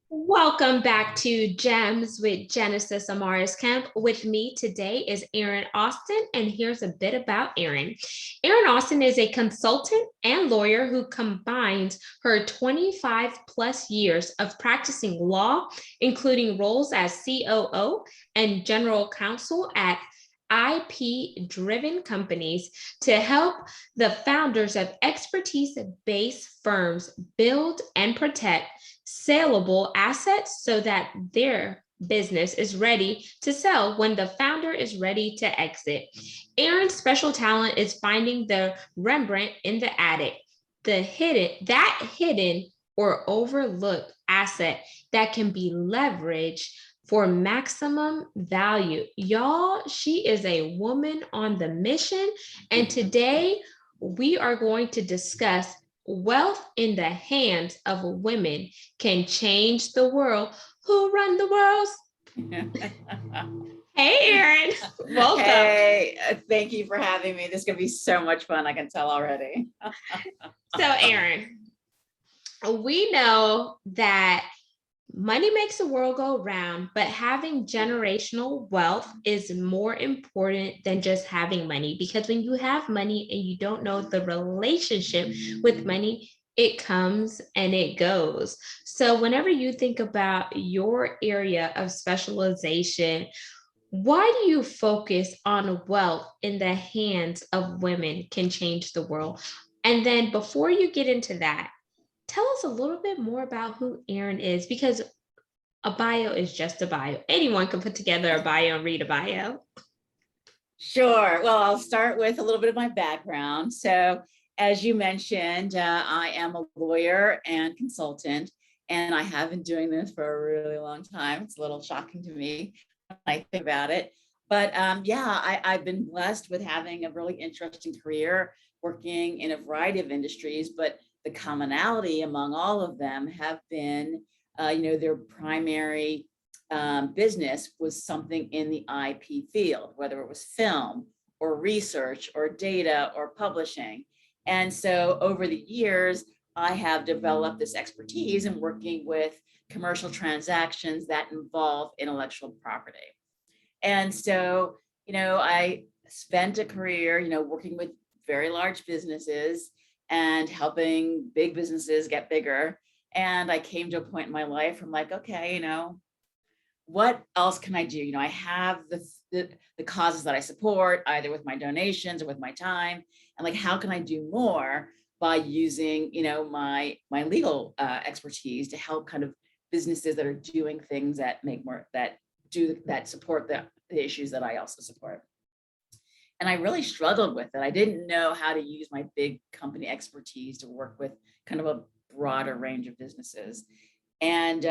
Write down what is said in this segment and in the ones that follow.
Welcome back to Gems with Genesis Amaris Kemp. With me today is Erin Austin, and here's a bit about Erin. Erin Austin is a consultant and lawyer who combines her 25 plus years of practicing law, including roles as COO and general counsel at IP-driven companies to help the founders of expertise-based firms build and protect saleable assets so that their business is ready to sell when the founder is ready to exit. Erin's special talent is finding the Rembrandt in the attic, the hidden or overlooked asset that can be leveraged for maximum value. Y'all, she is a woman on the mission. And today we are going to discuss wealth in the hands of women can change the world. Who run the world? Hey, Erin. Welcome. Hey, thank you for having me. This is going to be so much fun. I can tell already. So, Erin, we know that money makes the world go round, but having generational wealth is more important than just having money, because when you have money and you don't know the relationship with money, it comes and it goes. So whenever you think about your area of specialization, why do you focus on wealth in the hands of women can change the world? And then before you get into that, tell us a little bit more about who Erin is, because a bio is just a bio. Anyone can put together a bio and read a bio. Sure. Well, I'll start with a little bit of my background. So, as you mentioned, I am a lawyer and consultant, and I have been doing this for a really long time. It's a little shocking to me when I think about it. But I've been blessed with having a really interesting career working in a variety of industries, but the commonality among all of them have been, their primary business was something in the IP field, whether it was film or research or data or publishing. And so over the years, I have developed this expertise in working with commercial transactions that involve intellectual property. And so, I spent a career, working with very large businesses and helping big businesses get bigger. And I came to a point in my life where I'm like, okay, what else can I do? I have the causes that I support, either with my donations or with my time. And like, how can I do more by using, my legal expertise to help kind of businesses that are doing things that that support the issues that I also support. And I really struggled with it. I didn't know how to use my big company expertise to work with kind of a broader range of businesses. But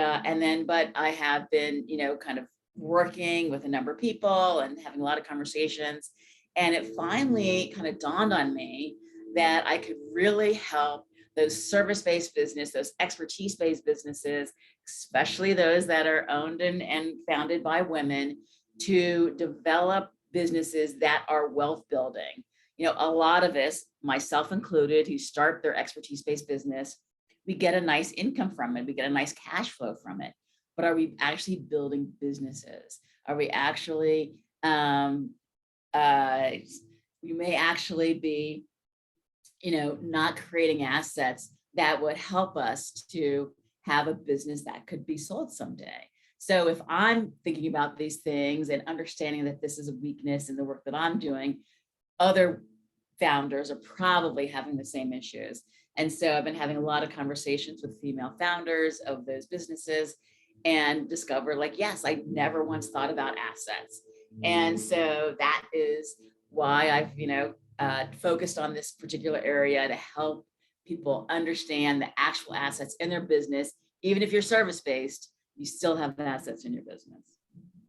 I have been, kind of working with a number of people and having a lot of conversations. And it finally kind of dawned on me that I could really help those service-based business, those expertise-based businesses, especially those that are owned and founded by women, to develop businesses that are wealth building. A lot of us, myself included, who start their expertise-based business, we get a nice income from it. We get a nice cash flow from it. But are we actually building businesses? Are we actually, we may actually be, not creating assets that would help us to have a business that could be sold someday. So if I'm thinking about these things and understanding that this is a weakness in the work that I'm doing, other founders are probably having the same issues. And so I've been having a lot of conversations with female founders of those businesses and discovered, like, yes, I never once thought about assets. And so that is why I've, focused on this particular area to help people understand the actual assets in their business. Even if you're service-based, you still have assets in your business.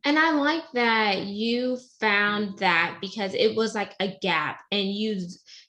And I like that you found that, because it was like a gap and you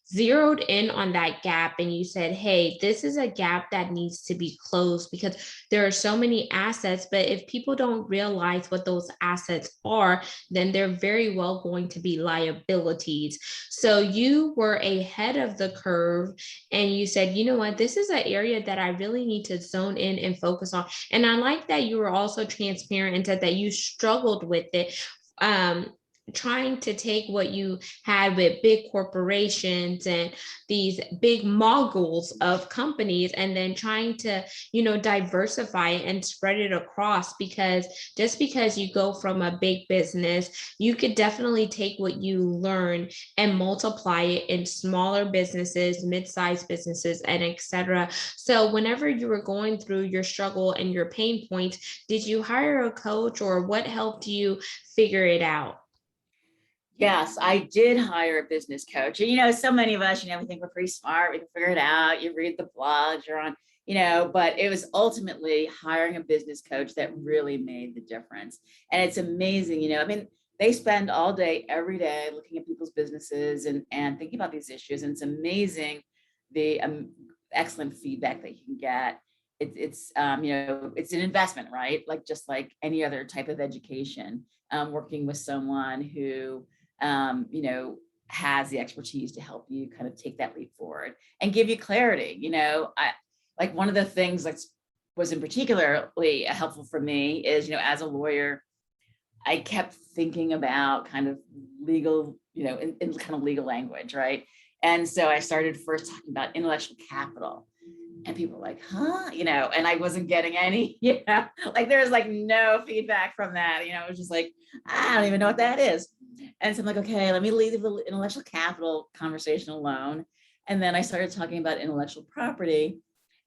zeroed in on that gap and you said, hey, this is a gap that needs to be closed because there are so many assets, but if people don't realize what those assets are, then they're very well going to be liabilities. So you were ahead of the curve and you said, you know what, this is an area that I really need to zone in and focus on. And I like that you were also transparent and said that you struggled with it. Um, Trying to take what you had with big corporations and these big moguls of companies and then trying to, diversify and spread it across, because just because you go from a big business, you could definitely take what you learn and multiply it in smaller businesses, mid-sized businesses, and etc. So whenever you were going through your struggle and your pain points, did you hire a coach, or what helped you figure it out? Yes, I did hire a business coach. And, so many of us, we think we're pretty smart. We can figure it out. You read the blogs, you're on, but it was ultimately hiring a business coach that really made the difference. And it's amazing, they spend all day, every day looking at people's businesses and thinking about these issues. And it's amazing the excellent feedback that you can get. It's it's an investment, right? Just like any other type of education, working with someone who has the expertise to help you kind of take that leap forward and give you clarity. I like one of the things that was in particularly helpful for me is, as a lawyer, I kept thinking about kind of legal, in kind of legal language, right? And so I started first talking about intellectual capital. And people were like, huh? And I wasn't getting any, there was no feedback from that. It was just like, I don't even know what that is. And so I'm like, okay, let me leave the intellectual capital conversation alone. And then I started talking about intellectual property.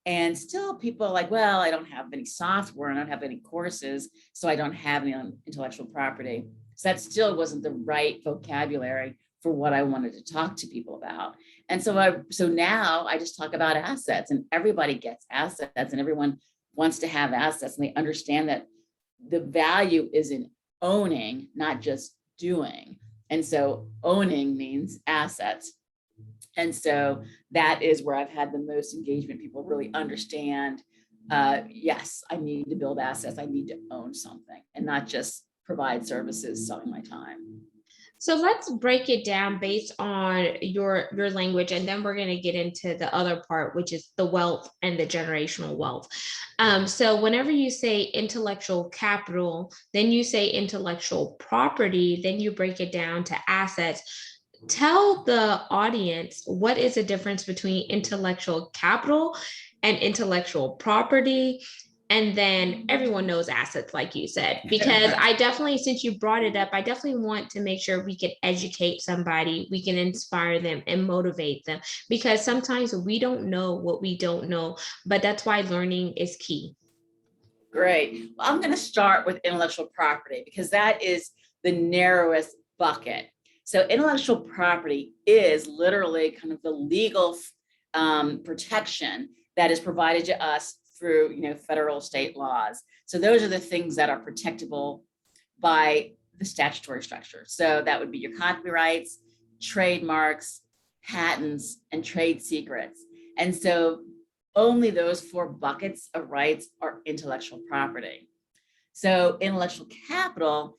And still people are like, well, I don't have any software, I don't have any courses, so I don't have any intellectual property. So that still wasn't the right vocabulary for what I wanted to talk to people about. And so now I just talk about assets, and everybody gets assets, and everyone wants to have assets, and they understand that the value is in owning, not just doing. And so owning means assets. And so that is where I've had the most engagement. People really understand, yes, I need to build assets. I need to own something and not just provide services selling my time. So let's break it down based on your language, and then we're going to get into the other part, which is the wealth and the generational wealth. So whenever you say intellectual capital, then you say intellectual property, then you break it down to assets. Tell the audience what is the difference between intellectual capital and intellectual property. And then everyone knows assets, like you said, because I definitely, since you brought it up, I definitely want to make sure we can educate somebody, we can inspire them and motivate them, because sometimes we don't know what we don't know, but that's why learning is key. Great. Well, I'm going to start with intellectual property because that is the narrowest bucket. So intellectual property is literally kind of the legal protection that is provided to us through, federal state laws. So those are the things that are protectable by the statutory structure. So that would be your copyrights, trademarks, patents, and trade secrets. And so only those four buckets of rights are intellectual property. So intellectual capital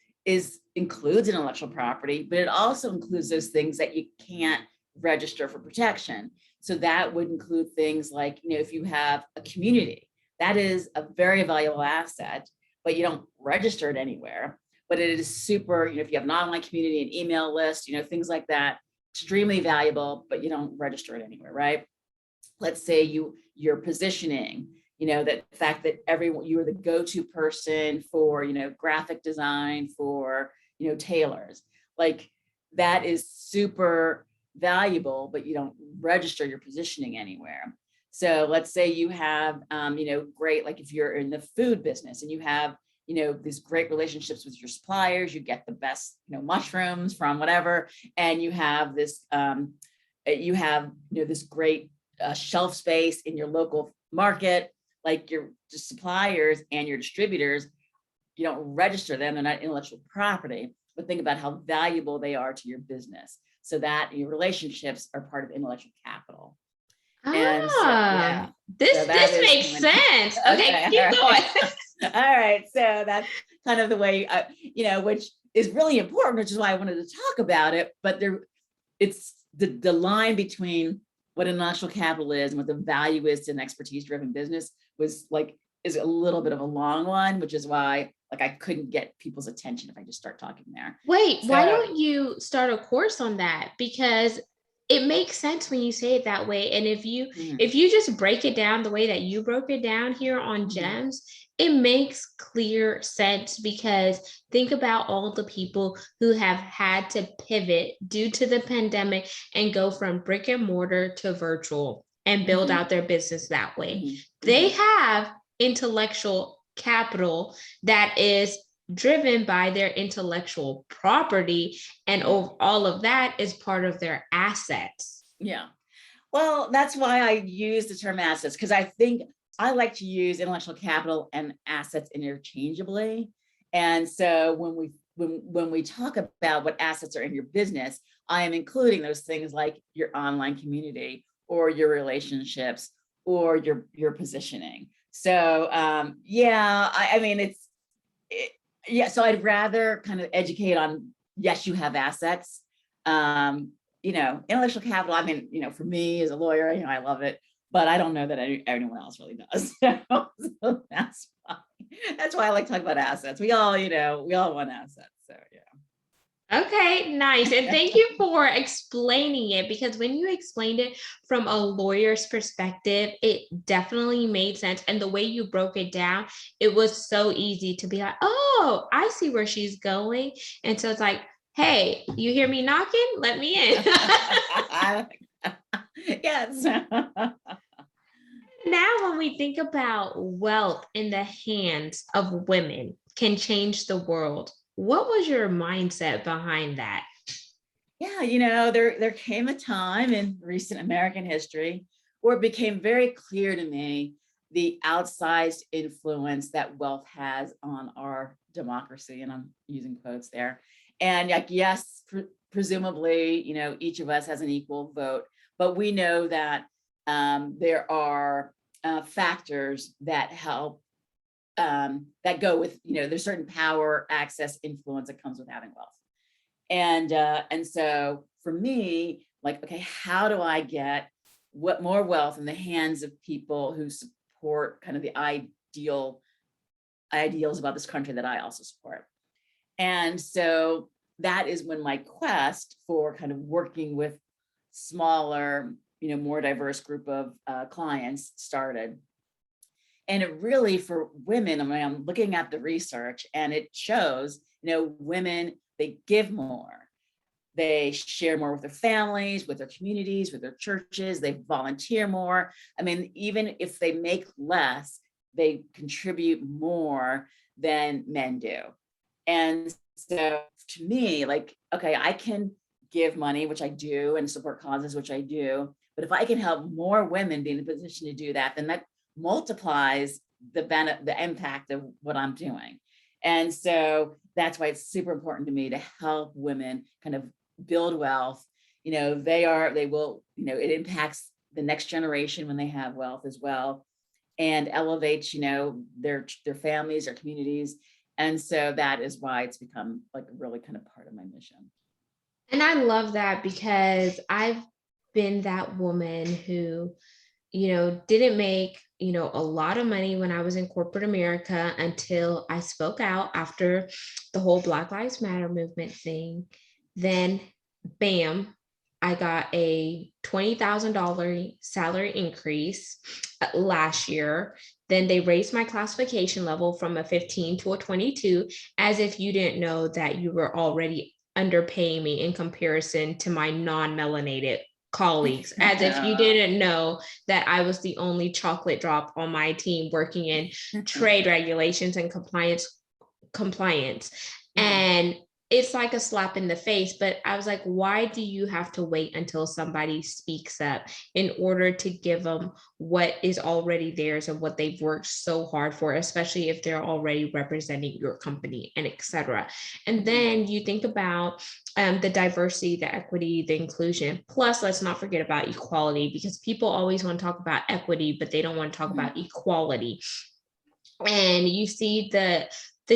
includes intellectual property, but it also includes those things that you can't register for protection. So that would include things like, if you have a community, that is a very valuable asset, but you don't register it anywhere. But it is super, if you have an online community, an email list, things like that, extremely valuable, but you don't register it anywhere, right? Let's say you're positioning, that fact that you are the go-to person for, graphic design for, tailors, that is super valuable, but you don't register your positioning anywhere. So let's say you have, great, if you're in the food business and you have, these great relationships with your suppliers, you get the best, mushrooms from whatever, and you have this, this great shelf space in your local market, your suppliers and your distributors, you don't register them, they're not intellectual property, but think about how valuable they are to your business. so that your relationships are part of intellectual capital. And so, yeah, Ah, so this that is makes sense. Okay, okay. keep All going. right. All right. So that's kind of the way, which is really important, which is why I wanted to talk about it. But it's the line between what intellectual capital is and what the value is to an expertise-driven business is a little bit of a long one, which is why I couldn't get people's attention if I just start talking there. Wait, why So, don't you start a course on that? Because it makes sense when you say it that way. And if you just break it down the way that you broke it down here on Gems, it makes clear sense, because think about all the people who have had to pivot due to the pandemic and go from brick and mortar to virtual and build out their business that way. They have intellectual capital that is driven by their intellectual property, and all of that is part of their assets. Yeah. Well, that's why I use the term assets, because I think I like to use intellectual capital and assets interchangeably. And so when we talk about what assets are in your business, I am including those things like your online community or your relationships or your positioning. So I mean, so I'd rather kind of educate on, yes, you have assets. Intellectual capital, I mean, for me as a lawyer, I love it, but I don't know that anyone else really does. So that's why I like talking about assets. We all want assets. So yeah. Okay, nice. And thank you for explaining it, because when you explained it from a lawyer's perspective, it definitely made sense. And the way you broke it down, it was so easy to be like, oh, I see where she's going. And so it's like, hey, you hear me knocking? Let me in. Yes. Now, when we think about wealth in the hands of women can change the world, what was your mindset behind that? Yeah, there came a time in recent American history where it became very clear to me the outsized influence that wealth has on our democracy, and I'm using quotes there. And yes, presumably, each of us has an equal vote, but we know that there are factors that help, that go with, there's certain power, access, influence that comes with having wealth. And so for me, okay, how do I get more wealth in the hands of people who support kind of the ideals about this country that I also support? And so that is when my quest for kind of working with smaller, more diverse group of clients started. And it really, for women, I mean, I'm looking at the research and it shows, women, they give more. They share more with their families, with their communities, with their churches. They volunteer more. I mean, even if they make less, they contribute more than men do. And so to me, okay, I can give money, which I do, and support causes, which I do. But if I can help more women be in a position to do that, then that multiplies the impact of what I'm doing. And so that's why it's super important to me to help women kind of build wealth. They will, it impacts the next generation when they have wealth as well, and elevates, their families, their communities. And so that is why it's become really kind of part of my mission. And I love that, because I've been that woman who, didn't make, a lot of money when I was in corporate America until I spoke out after the whole Black Lives Matter movement thing. Then, bam, I got a $20,000 salary increase last year. Then they raised my classification level from a 15 to a 22, as if you didn't know that you were already underpaying me in comparison to my non-melanated colleagues, as if you didn't know that I was the only chocolate drop on my team working in trade regulations and compliance. And it's like a slap in the face. But I was like, why do you have to wait until somebody speaks up in order to give them what is already theirs and what they've worked so hard for, especially if they're already representing your company and etc. And then you think about the diversity, the equity, the inclusion. Plus, let's not forget about equality, because people always want to talk about equity, but they don't want to talk about equality. And you see the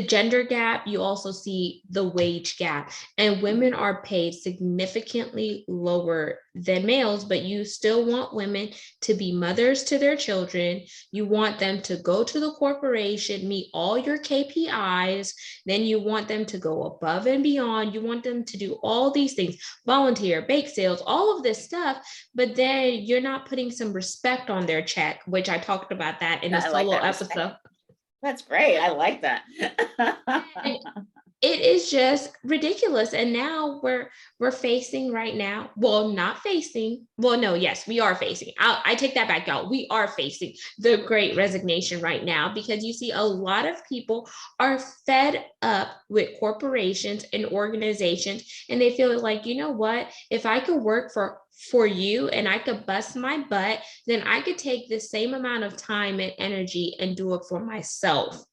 gender gap, you also see the wage gap, and women are paid significantly lower than males, but you still want women to be mothers to their children. You want them to go to the corporation, meet all your KPIs, then you want them to go above and beyond. You want them to do all these things, volunteer, bake sales, all of this stuff, but then you're not putting some respect on their check, which I talked about that in a I like solo that respect. episode. That's great. I like that. And it is just ridiculous. And now we're facing right now, well, not facing, well, no, yes, we are facing. I take that back, y'all. We are facing the great resignation right now, because you see a lot of people are fed up with corporations and organizations, and they feel like, you know what, if I could work for you and I could bust my butt, then I could take the same amount of time and energy and do it for myself.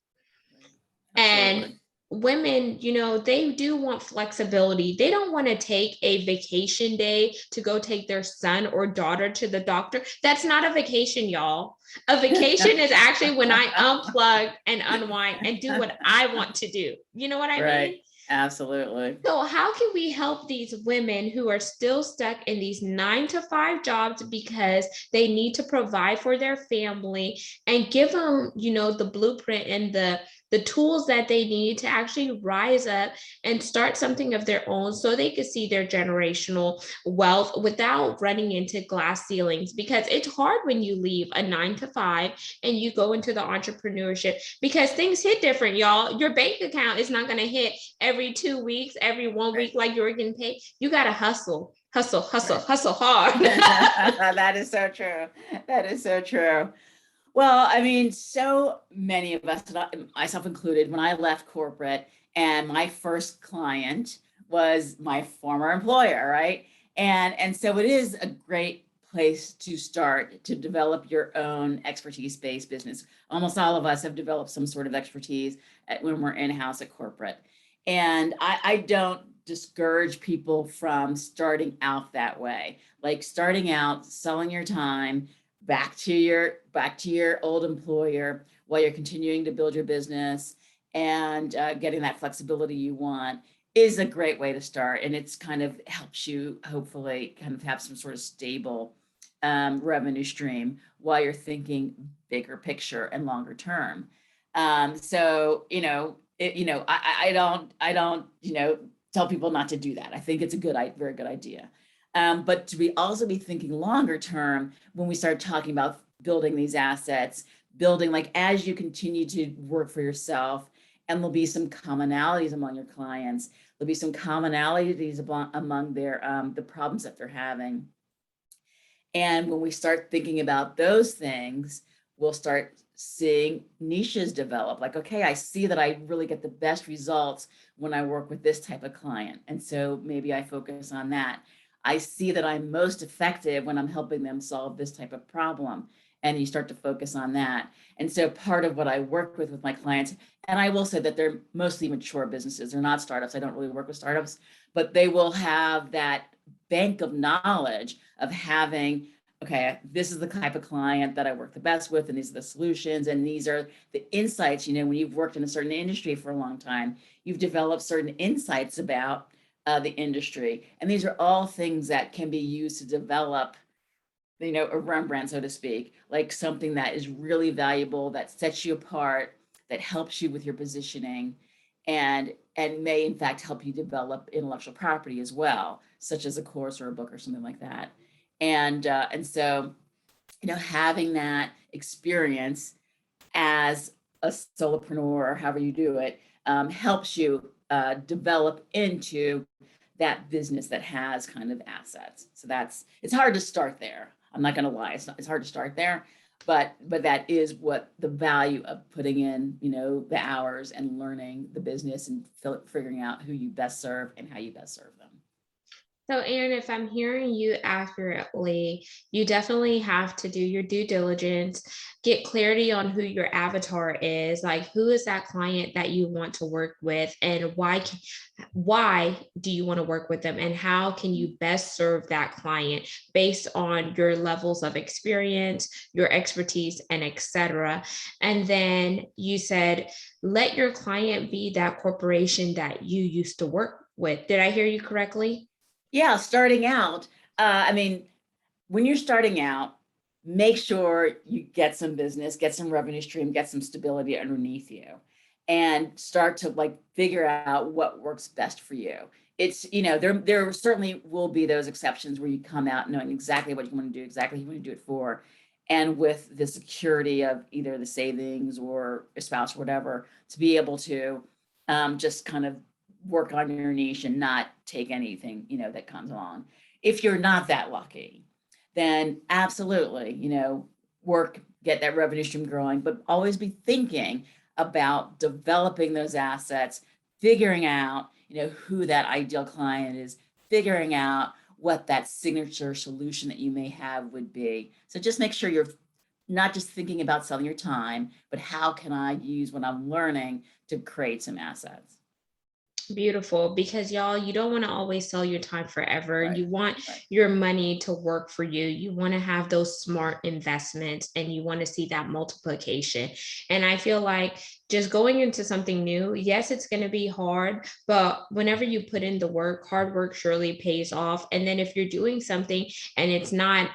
Absolutely. And women, they do want flexibility. They don't want to take a vacation day to go take their son or daughter to the doctor. That's not a vacation, y'all. A vacation is actually when I unplug and unwind and do what I want to do. You know what I mean? Absolutely. So how can we help these women who are still stuck in these 9 to 5 jobs because they need to provide for their family, and give them, the blueprint and the tools that they need to actually rise up and start something of their own, so they can see their generational wealth without running into glass ceilings? Because it's hard when you leave a 9 to 5 and you go into the entrepreneurship, because things hit different, y'all. Your bank account is not going to hit every 2 weeks, every 1 week like you're getting paid. You got to hustle hard. That is so true. That is so true. Well, I mean, so many of us, myself included, when I left corporate, and my first client was my former employer, right? And so it is a great place to start to develop your own expertise-based business. Almost all of us have developed some sort of expertise when we're in-house at corporate. And I don't discourage people from starting out that way, like starting out, selling your time back to your old employer while you're continuing to build your business, and getting that flexibility you want is a great way to start. And it's kind of helps you hopefully kind of have some sort of stable revenue stream while you're thinking bigger picture and longer term. So I don't tell people not to do that. I think it's a very good idea. But to also be thinking longer term when we start talking about building these assets, building, like, as you continue to work for yourself, and there'll be some commonalities among your clients. There'll be some commonalities among the problems that they're having. And when we start thinking about those things, we'll start seeing niches develop. Like, okay, I see that I really get the best results when I work with this type of client, and so maybe I focus on that. I see that I'm most effective when I'm helping them solve this type of problem, and you start to focus on that. And so part of what I work with my clients, and I will say that they're mostly mature businesses, they're not startups. I don't really work with startups, but they will have that bank of knowledge of having, okay, this is the type of client that I work the best with, and these are the solutions, and these are the insights. When you've worked in a certain industry for a long time, you've developed certain insights about the industry. And these are all things that can be used to develop, a Rembrandt, so to speak, like something that is really valuable, that sets you apart, that helps you with your positioning, and may in fact help you develop intellectual property as well, such as a course or a book or something like that. And so, having that experience as a solopreneur, or however you do it, helps you develop into that business that has kind of assets. So it's hard to start there. I'm not going to lie. It's hard to start there. but that is what the value of putting in, the hours and learning the business and figuring out who you best serve and how you best serve them. So, Erin, if I'm hearing you accurately, you definitely have to do your due diligence, get clarity on who your avatar is, like who is that client that you want to work with, and why do you want to work with them, and how can you best serve that client based on your levels of experience, your expertise, and etc. And then you said, let your client be that corporation that you used to work with. Did I hear you correctly? Yeah, starting out, when you're starting out, make sure you get some business, get some revenue stream, get some stability underneath you, and start to figure out what works best for you. It's, there certainly will be those exceptions where you come out knowing exactly what you want to do, exactly who you want to do it for, and with the security of either the savings or a spouse or whatever, to be able to just kind of work on your niche and not take anything, that comes along. If you're not that lucky, then absolutely, get that revenue stream growing, but always be thinking about developing those assets, figuring out, who that ideal client is, figuring out what that signature solution that you may have would be. So just make sure you're not just thinking about selling your time, but how can I use what I'm learning to create some assets? Beautiful, because y'all, you don't want to always sell your time forever. Right. You want Right. your money to work for you. You want to have those smart investments and you want to see that multiplication. And I feel like just going into something new, yes, it's going to be hard, but whenever you put in the work, hard work surely pays off. And then if you're doing something and it's not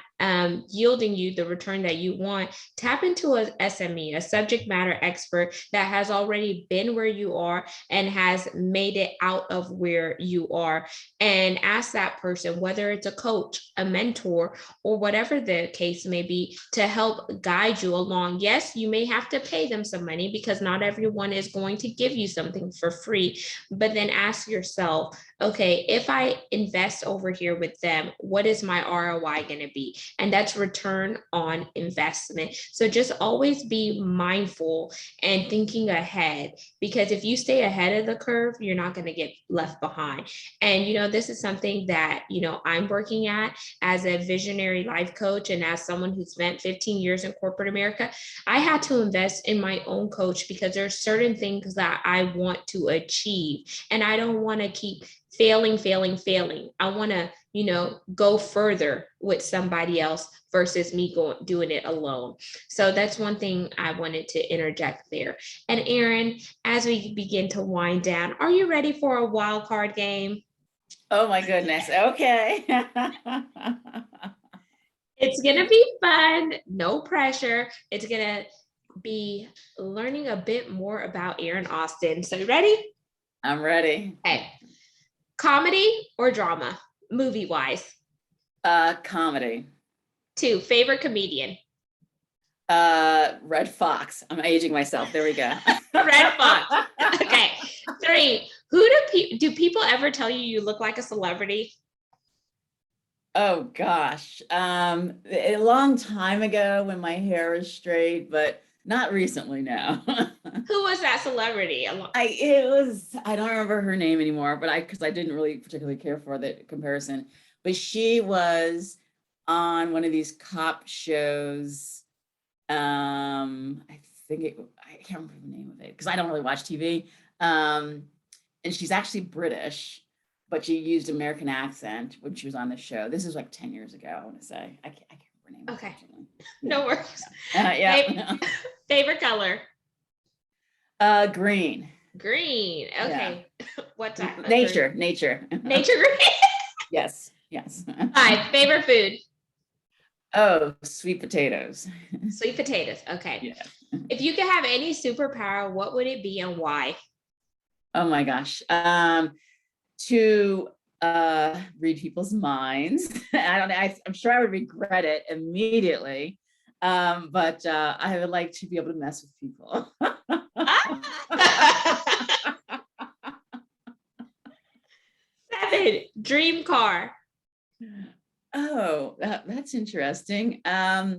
yielding you the return that you want, tap into a SME, a subject matter expert that has already been where you are and has made it out of where you are, and ask that person, whether it's a coach, a mentor, or whatever the case may be, to help guide you along. Yes, you may have to pay them some money because not everyone is going to give you something for free, but then ask yourself, okay, if I invest over here with them, what is my ROI going to be? And that's return on investment. So just always be mindful and thinking ahead, because if you stay ahead of the curve, you're not going to get left behind. And, this is something that, I'm working at as a visionary life coach and as someone who spent 15 years in corporate America. I had to invest in my own coach because there are certain things that I want to achieve, and I don't want to keep failing. I want to, go further with somebody else versus me doing it alone. So that's one thing I wanted to interject there. And Erin, as we begin to wind down, are you ready for a wild card game? Oh my goodness. Okay. It's going to be fun, no pressure. It's going to be learning a bit more about Erin Austin. So you ready? I'm ready. Okay. Comedy or drama, movie wise? Comedy. 2, favorite comedian? Red Fox. I'm aging myself. There we go. Red Fox. Okay. 3, who do people ever tell you look like a celebrity? Oh gosh. A long time ago when my hair was straight, but not recently now. Who was that celebrity? I don't remember her name anymore, but because I didn't really particularly care for the comparison, but she was on one of these cop shows. I can't remember the name of it because I don't really watch TV. And she's actually British, but she used American accent when she was on the show. This is like 10 years ago, I want to say. I can't remember her name. Okay. No worries. Yeah. Favorite color? Green. Green. Okay. Yeah. What type? Nature. Green? Nature green. Yes. 5, favorite food? Oh, sweet potatoes. Sweet potatoes. Okay. Yeah. If you could have any superpower, what would it be and why? Oh my gosh. To read people's minds. I don't know. I'm sure I would regret it immediately. But I would like to be able to mess with people. 7, dream car. Oh, that's interesting. A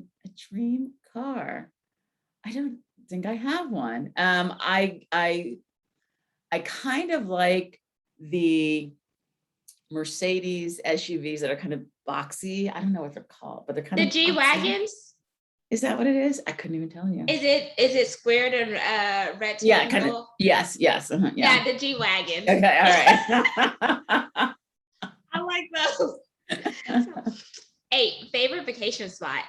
dream car. I don't think I have one. I kind of like the Mercedes SUVs that are kind of boxy. I don't know what they're called, but they're kind The of G boxy. Wagons. Is that what it is? I couldn't even tell you. Is it squared and rectangle? Yeah, kind of. Yes. Yeah, Yeah. the G Wagons. Okay. All right. I like those. 8, favorite vacation spot.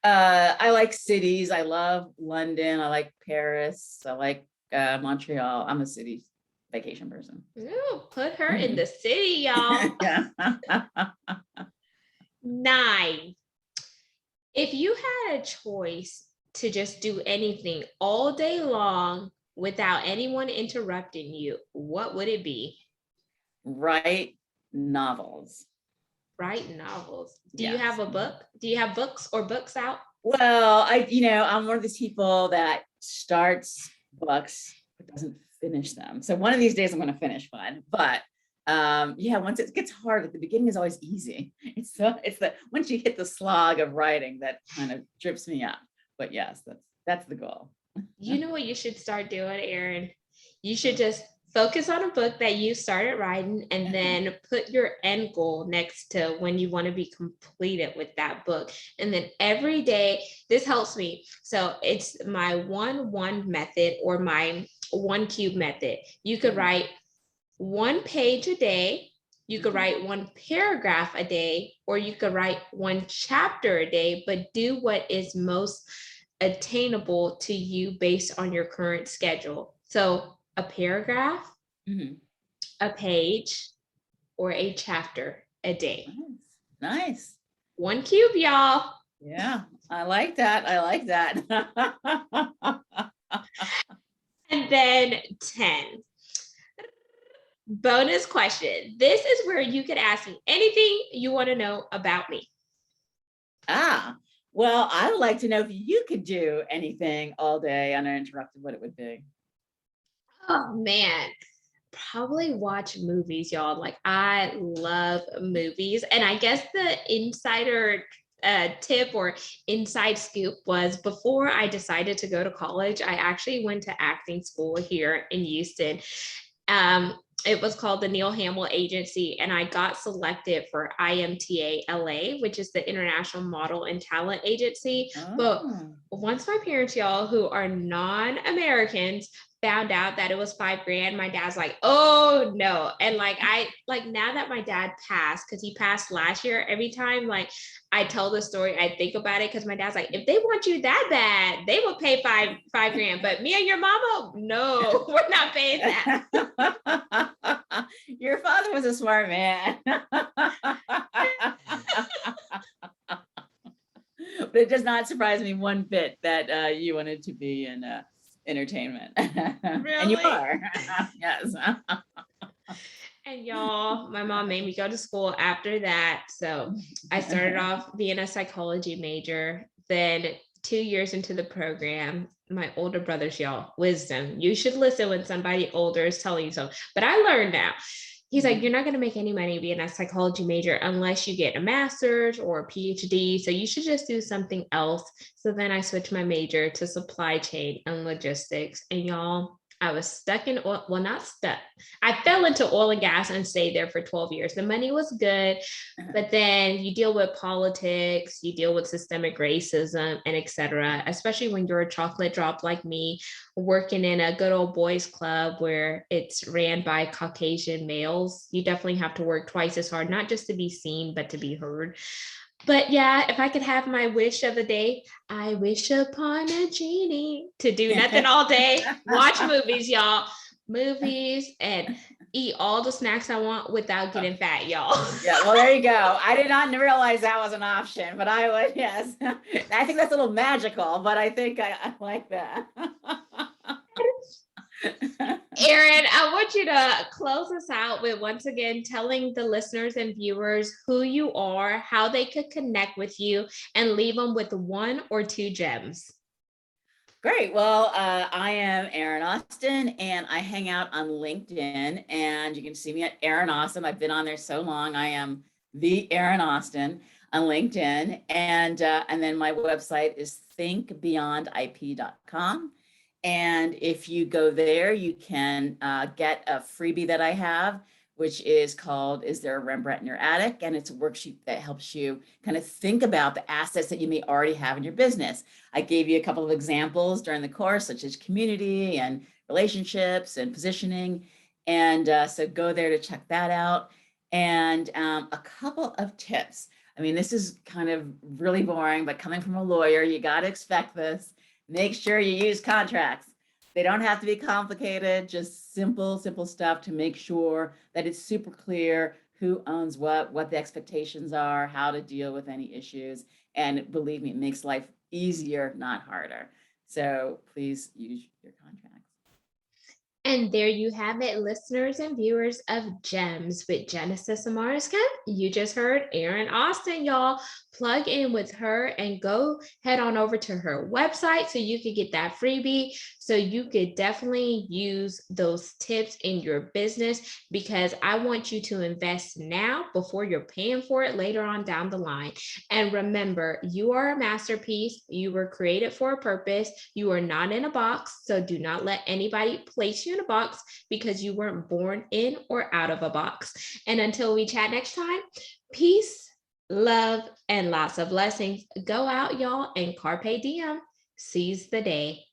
I like cities. I love London. I like Paris. I like Montreal. I'm a city vacation person. Ooh, put her in the city, y'all. Yeah. 9, if you had a choice to just do anything all day long without anyone interrupting you, what would it be? Write novels. Write novels. Do you Yes. have a book? Do you have books or books out? Well, I'm one of these people that starts books but doesn't finish them. So one of these days I'm going to finish one. But once it gets hard, at the beginning is always easy. It's the once you hit the slog of writing that kind of trips me up. But yes, that's the goal. You know what you should start doing, Erin? You should just focus on a book that you started writing and then put your end goal next to when you want to be completed with that book. And then every day, this helps me. So it's my 1-1 method or my 1 cube method. You could write 1 page a day. You could write 1 paragraph a day, or you could write 1 chapter a day, but do what is most attainable to you based on your current schedule. So a paragraph, a page, or a chapter a day. Nice. 1 cube, y'all. Yeah, I like that. And then 10. Bonus question. This is where you could ask me anything you want to know about me. Well, I would like to know if you could do anything all day uninterrupted, what it would be. Oh man, probably watch movies, y'all. Like I love movies. And I guess the insider tip or inside scoop was before I decided to go to college, I actually went to acting school here in Houston. It was called the Neil Hamill Agency, and I got selected for IMTA LA, which is the International Model and Talent Agency. But once my parents, y'all, who are non-Americans, found out that it was $5,000, my dad's like, oh no. And like now that my dad passed, because he passed last year, every time like I tell the story, I think about it because my dad's like, if they want you that bad, they will pay $5,000. But me and your mama, no, we're not paying that. Your father was a smart man. But it does not surprise me one bit that you wanted to be in entertainment. Really? And you are. Yes. And y'all, my mom made me go to school after that. So I started off being a psychology major. Then 2 years into the program, my older brothers, y'all, wisdom. You should listen when somebody older is telling you so. But I learned now. He's like, you're not going to make any money being a psychology major unless you get a master's or a PhD. So you should just do something else. So then I switched my major to supply chain and logistics. And y'all, I was stuck in oil. Well, not stuck. I fell into oil and gas and stayed there for 12 years. The money was good, but then you deal with politics, you deal with systemic racism, and etc. Especially when you're a chocolate drop like me, working in a good old boys club where it's ran by Caucasian males. You definitely have to work twice as hard, not just to be seen, but to be heard. But yeah, if I could have my wish of the day, I wish upon a genie to do nothing all day, watch movies, y'all, movies, and eat all the snacks I want without getting fat, y'all. Yeah, well, there you go. I did not realize that was an option, but I would, yes. I think that's a little magical, but I think I like that. Erin, I want you to close us out with once again telling the listeners and viewers who you are, how they could connect with you, and leave them with 1 or 2 gems. Great. Well, I am Erin Austin, and I hang out on LinkedIn, and you can see me at Erin Austin. I've been on there so long. I am the Erin Austin on LinkedIn, and then my website is thinkbeyondip.com. And if you go there, you can get a freebie that I have, which is called, Is There a Rembrandt in Your Attic? And it's a worksheet that helps you kind of think about the assets that you may already have in your business. I gave you a couple of examples during the course, such as community and relationships and positioning. And so go there to check that out. And a couple of tips. I mean, this is kind of really boring, but coming from a lawyer, you got to expect this. Make sure you use contracts. They don't have to be complicated, just simple stuff to make sure that it's super clear who owns what the expectations are, how to deal with any issues. And believe me, it makes life easier, not harder. So please use your contracts. And there you have it, listeners and viewers of Gems with Genesis Amaris Kemp. You just heard Erin Austin, y'all. Plug in with her and go head on over to her website so you can get that freebie. So you could definitely use those tips in your business, because I want you to invest now before you're paying for it later on down the line. And remember, you are a masterpiece. You were created for a purpose. You are not in a box. So do not let anybody place you in a box, because you weren't born in or out of a box. And until we chat next time, peace, love, and lots of blessings. Go out, y'all, and carpe diem. Seize the day.